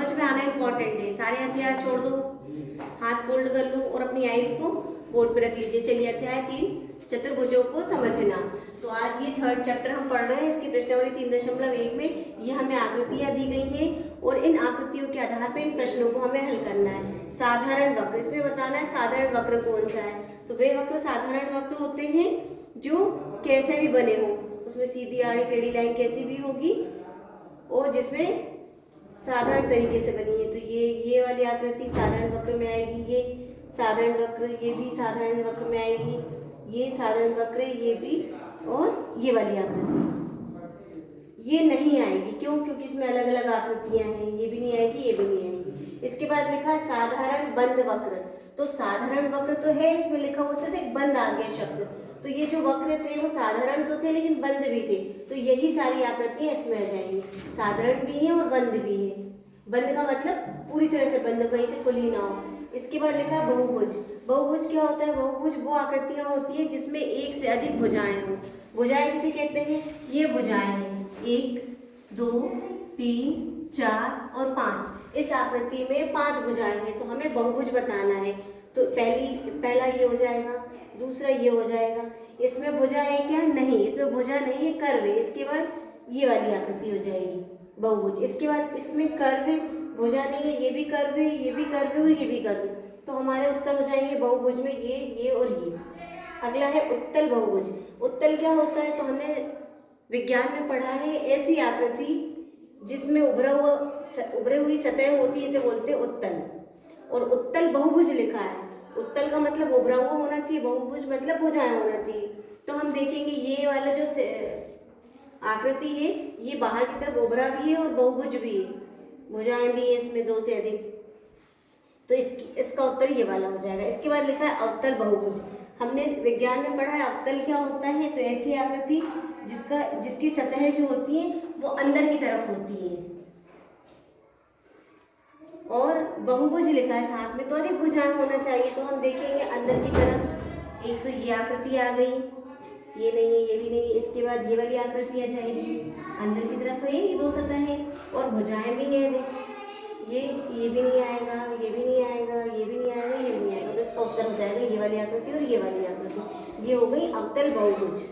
समझ में आना इम्पोर्टेंट है। सारे हथियार छोड़ दो, हाथ फोल्ड कर लो और अपनी आईज को बोर्ड पे रख लीजिए। चलिए अध्याय 3 चतुर्भुजों को समझना। तो आज ये 3rd चैप्टर हम पढ़ रहे हैं। इसकी प्रश्नावली 3.1 में ये हमें आकृतियां दी गई हैं और इन आकृतियों के आधार पर इन प्रश्नों को हमें हल करना है। साधारण वक्र, इसमें बताना है साधारण वक्र कौन सा है। तो वे वक्र साधारण वक्र होते हैं जो कैसे भी बने हो, उसमें सीधी आड़ी टेढ़ी लाइन कैसी भी होगी और जिसमें साधारण तरीके से बनी है। तो ये वाली आकृति साधारण वक्र में आएगी, ये साधारण वक्र, ये भी साधारण वक्र में आएगी, ये साधारण वक्र, ये भी, और ये वाली आकृति ये नहीं आएगी। क्यों? क्योंकि इसमें अलग अलग आकृतियां हैं। ये भी नहीं आएगी, ये भी नहीं आएगी। इसके बाद लिखा है साधारण बंद वक्र। तो साधारण वक्र तो है, इसमें लिखा हुआ सिर्फ एक बंद आ गया शब्द। तो ये जो वक्र थे वो साधारण तो थे लेकिन बंद भी थे। तो यही सारी आकृतियां इसमें आ जाएंगी। साधारण भी है और बंद भी है। बंद का मतलब पूरी तरह से बंद, कहीं से खुली ना हो। इसके बाद लिखा है बहुभुज। बहुभुज क्या होता है? बहुभुज वो आकृतियां होती है जिसमें एक से अधिक भुजाएं हों। भुजाएं किसे कहते हैं? ये भुजाएं हैं 1, 2, 3, 4 और 5। इस आकृति में 5 भुजाएं हैं, तो हमें बहुभुज बताना है। तो पहला ये हो जाएगा, दूसरा ये हो जाएगा। इसमें भुजा है क्या? नहीं, इसमें भुजा नहीं है, कर्व है। इसके बाद ये वाली आकृति हो जाएगी बहुभुज। इसके बाद इसमें कर्व है, भुजा नहीं है, ये भी कर्व है, ये भी कर्व है और ये भी कर्व है। तो हमारे उत्तर हो जाएंगे बहुभुज में ये और ये। अगला है उत्तल बहुभुज। उत्तल क्या होता है? तो हमने विज्ञान में पढ़ा है, ऐसी आकृति जिसमें उभरी हुई सतह होती है, इसे बोलते हैं उत्तल। और उत्तल बहुभुज लिखा है। उत्तल का मतलब उभरा हुआ होना चाहिए, बहुभुज मतलब भुजाएं होना चाहिए। तो हम देखेंगे ये वाला जो आकृति है ये बाहर की तरफ उभरा भी है और बहुभुज भी है, भुजाएं भी है इसमें 2 से अधिक। तो इसका उत्तर ये वाला हो जाएगा। इसके बाद लिखा है अवतल बहुभुज। हमने विज्ञान में पढ़ा है अवतल क्या होता है? तो ऐसी आकृति जिसकी सतह जो होती है वो अंदर की तरफ होती है। और बहुभुज लिखा है साथ में, तो अधिक भुजाएं होना चाहिए। तो हम देखेंगे अंदर की तरफ, एक तो ये आकृति आ गई, ये नहीं है, ये भी नहीं है। इसके बाद ये वाली आकृति आ जाएगी, अंदर की तरफ है, ये 2 सतह है और भुजाएं भी हैं। देखो ये भी नहीं आएगा, ये भी नहीं आएगा, ये भी नहीं आएगा, ये भी नहीं आएगा। तो इसका उत्तर हो जाएगा ये वाली आकृति और ये वाली आकृति। ये हो गई अवतल बहुभुज।